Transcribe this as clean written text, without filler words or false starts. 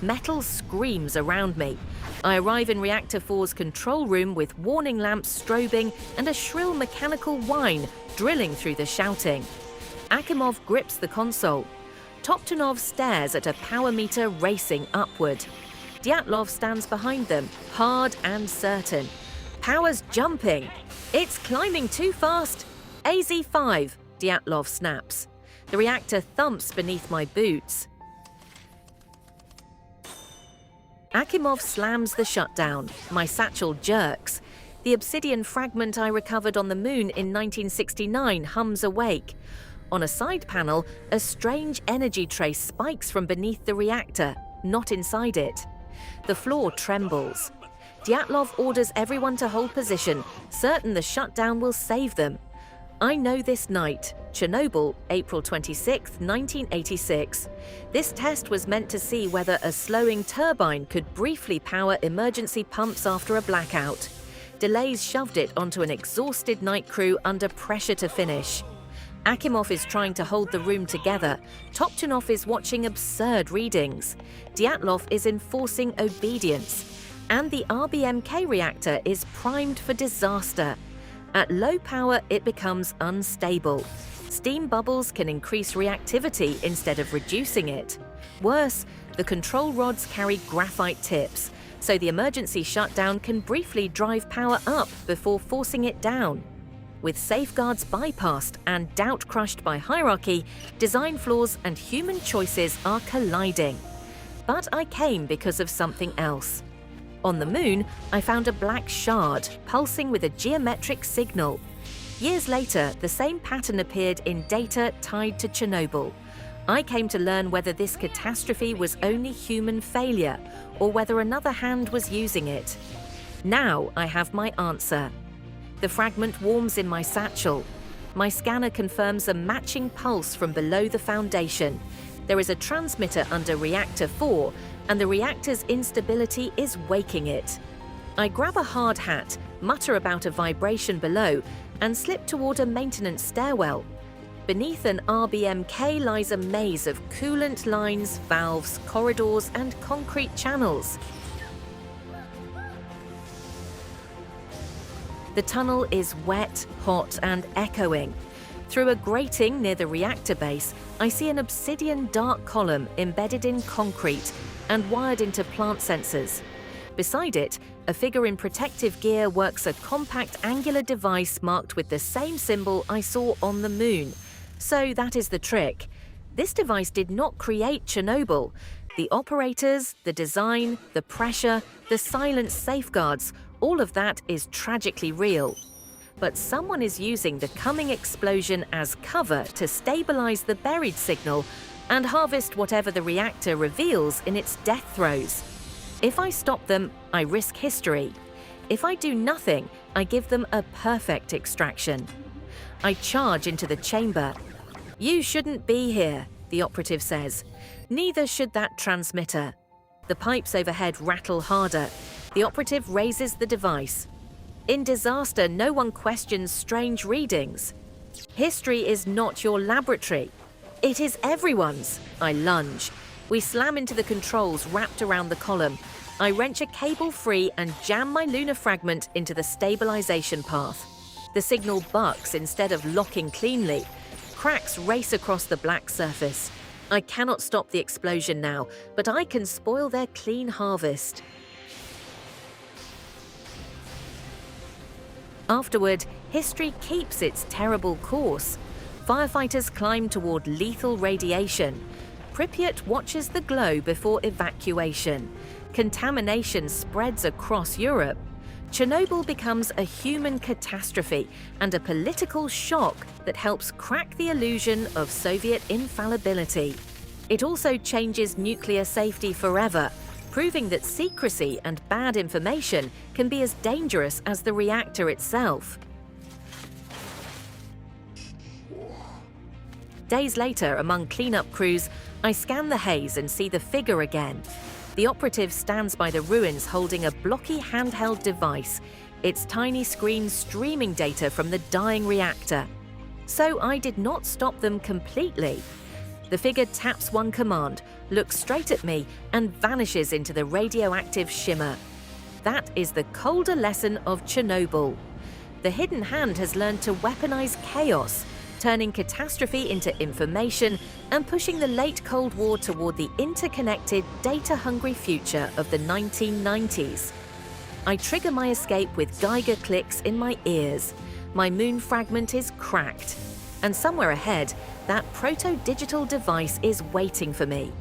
Metal screams around me. I arrive in Reactor 4's control room with warning lamps strobing and a shrill mechanical whine drilling through the shouting. Akimov grips the console. Toptunov stares at a power meter racing upward. Dyatlov stands behind them, hard and certain. Power's jumping. It's climbing too fast. AZ-5, Dyatlov snaps. The reactor thumps beneath my boots. Akimov slams the shutdown. My satchel jerks. The obsidian fragment I recovered on the moon in 1969 hums awake. On a side panel, a strange energy trace spikes from beneath the reactor, not inside it. The floor trembles. Dyatlov orders everyone to hold position, certain the shutdown will save them. I know this night, Chernobyl, April 26, 1986. This test was meant to see whether a slowing turbine could briefly power emergency pumps after a blackout. Delays shoved it onto an exhausted night crew under pressure to finish. Akimov is trying to hold the room together. Toptunov is watching absurd readings. Dyatlov is enforcing obedience. And the RBMK reactor is primed for disaster. At low power, it becomes unstable. Steam bubbles can increase reactivity instead of reducing it. Worse, the control rods carry graphite tips, so the emergency shutdown can briefly drive power up before forcing it down. With safeguards bypassed and doubt crushed by hierarchy, design flaws and human choices are colliding. But I came because of something else. On the moon, I found a black shard pulsing with a geometric signal. Years later, the same pattern appeared in data tied to Chernobyl. I came to learn whether this catastrophe was only human failure or whether another hand was using it. Now I have my answer. The fragment warms in my satchel. My scanner confirms a matching pulse from below the foundation. There is a transmitter under Reactor 4, and the reactor's instability is waking it. I grab a hard hat, mutter about a vibration below, and slip toward a maintenance stairwell. Beneath an RBMK lies a maze of coolant lines, valves, corridors, and concrete channels. The tunnel is wet, hot, and echoing. Through a grating near the reactor base, I see an obsidian dark column embedded in concrete and wired into plant sensors. Beside it, a figure in protective gear works a compact angular device marked with the same symbol I saw on the moon. So that is the trick. This device did not create Chernobyl. The operators, the design, the pressure, the silent safeguards, all of that is tragically real. But someone is using the coming explosion as cover to stabilize the buried signal and harvest whatever the reactor reveals in its death throes. If I stop them, I risk history. If I do nothing, I give them a perfect extraction. I charge into the chamber. "You shouldn't be here," the operative says. Neither should that transmitter. The pipes overhead rattle harder. The operative raises the device. In disaster, no one questions strange readings. History is not your laboratory. It is everyone's. I lunge. We slam into the controls wrapped around the column. I wrench a cable free and jam my lunar fragment into the stabilization path. The signal bucks instead of locking cleanly. Cracks race across the black surface. I cannot stop the explosion now, but I can spoil their clean harvest. Afterward, history keeps its terrible course. Firefighters climb toward lethal radiation. Pripyat watches the glow before evacuation. Contamination spreads across Europe. Chernobyl becomes a human catastrophe and a political shock that helps crack the illusion of Soviet infallibility. It also changes nuclear safety forever, proving that secrecy and bad information can be as dangerous as the reactor itself. Days later, among cleanup crews, I scan the haze and see the figure again. The operative stands by the ruins holding a blocky handheld device, its tiny screen streaming data from the dying reactor. So I did not stop them completely. The figure taps one command, looks straight at me, and vanishes into the radioactive shimmer. That is the colder lesson of Chernobyl. The hidden hand has learned to weaponize chaos, turning catastrophe into information and pushing the late Cold War toward the interconnected, data-hungry future of the 1990s. I trigger my escape with Geiger clicks in my ears. My moon fragment is cracked. And somewhere ahead, that proto-digital device is waiting for me.